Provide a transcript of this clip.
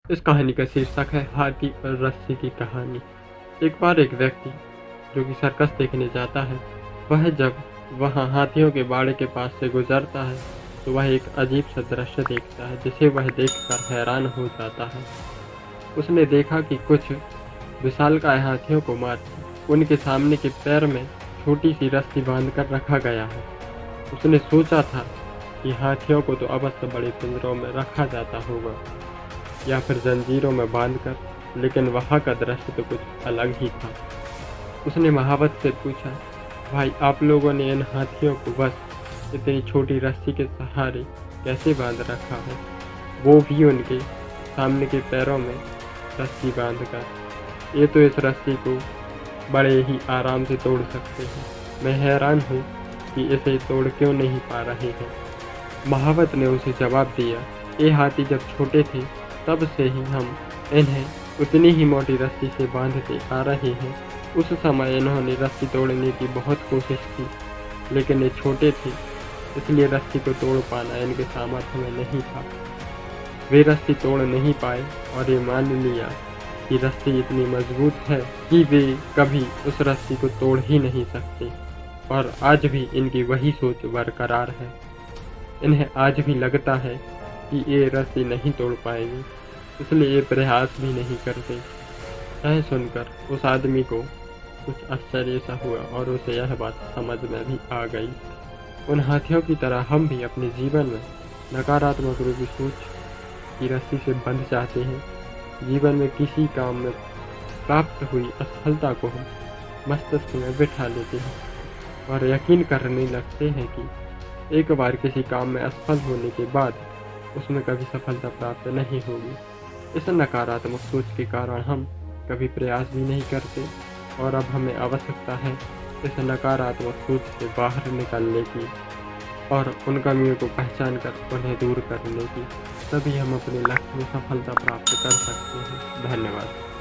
इस कहानी का शीर्षक है हाथी और रस्सी की कहानी। एक बार एक व्यक्ति जो कि सर्कस देखने जाता है, वह जब वहां हाथियों के बाड़े के पास से गुजरता है तो वह एक अजीब सा दृश्य देखता है जिसे वह देखकर हैरान हो जाता है। उसने देखा कि कुछ विशालकाय हाथियों को मार उनके सामने के पैर में छोटी सी रस्सी बांधकर रखा गया है। उसने सोचा था कि हाथियों को तो अवश्य बड़े पिंजरों में रखा जाता होगा या फिर जंजीरों में बांधकर, लेकिन वहाँ का दृश्य तो कुछ अलग ही था। उसने महावत से पूछा, भाई आप लोगों ने इन हाथियों को बस इतनी छोटी रस्सी के सहारे कैसे बांध रखा है, वो भी उनके सामने के पैरों में रस्सी बांधकर। ये तो इस रस्सी को बड़े ही आराम से तोड़ सकते हैं। मैं हैरान हूँ कि इसे तोड़ क्यों नहीं पा रहे हैं। महावत ने उसे जवाब दिया, ये हाथी जब छोटे थे तब से ही हम इन्हें उतनी ही मोटी रस्सी से बांधते आ रहे हैं। उस समय इन्होंने रस्सी तोड़ने की बहुत कोशिश की, लेकिन ये छोटे थे इसलिए रस्सी को तोड़ पाना इनके सामर्थ्य में नहीं था। वे रस्सी तोड़ नहीं पाए और ये मान लिया कि रस्सी इतनी मजबूत है कि वे कभी उस रस्सी को तोड़ ही नहीं सकते। और आज भी इनकी वही सोच बरकरार है। इन्हें आज भी लगता है कि ये रस्सी नहीं तोड़ पाएंगे, इसलिए ये प्रयास भी नहीं करते। यह सुनकर उस आदमी को कुछ आश्चर्य सा हुआ और उसे यह बात समझ में भी आ गई। उन हाथियों की तरह हम भी अपने जीवन में नकारात्मक रूपी सोच की रस्सी से बंध जाते हैं। जीवन में किसी काम में प्राप्त हुई असफलता को हम मस्तिष्क में बिठा लेते हैं और यकीन करने लगते हैं कि एक बार किसी काम में असफल होने के बाद उसमें कभी सफलता प्राप्त नहीं होगी। इस नकारात्मक सोच के कारण हम कभी प्रयास भी नहीं करते और अब हमें आवश्यकता है इस नकारात्मक सोच से बाहर निकलने की और उन कमियों को पहचान कर उन्हें दूर करने की। तभी हम अपने लक्ष्य में सफलता प्राप्त कर सकते हैं। धन्यवाद।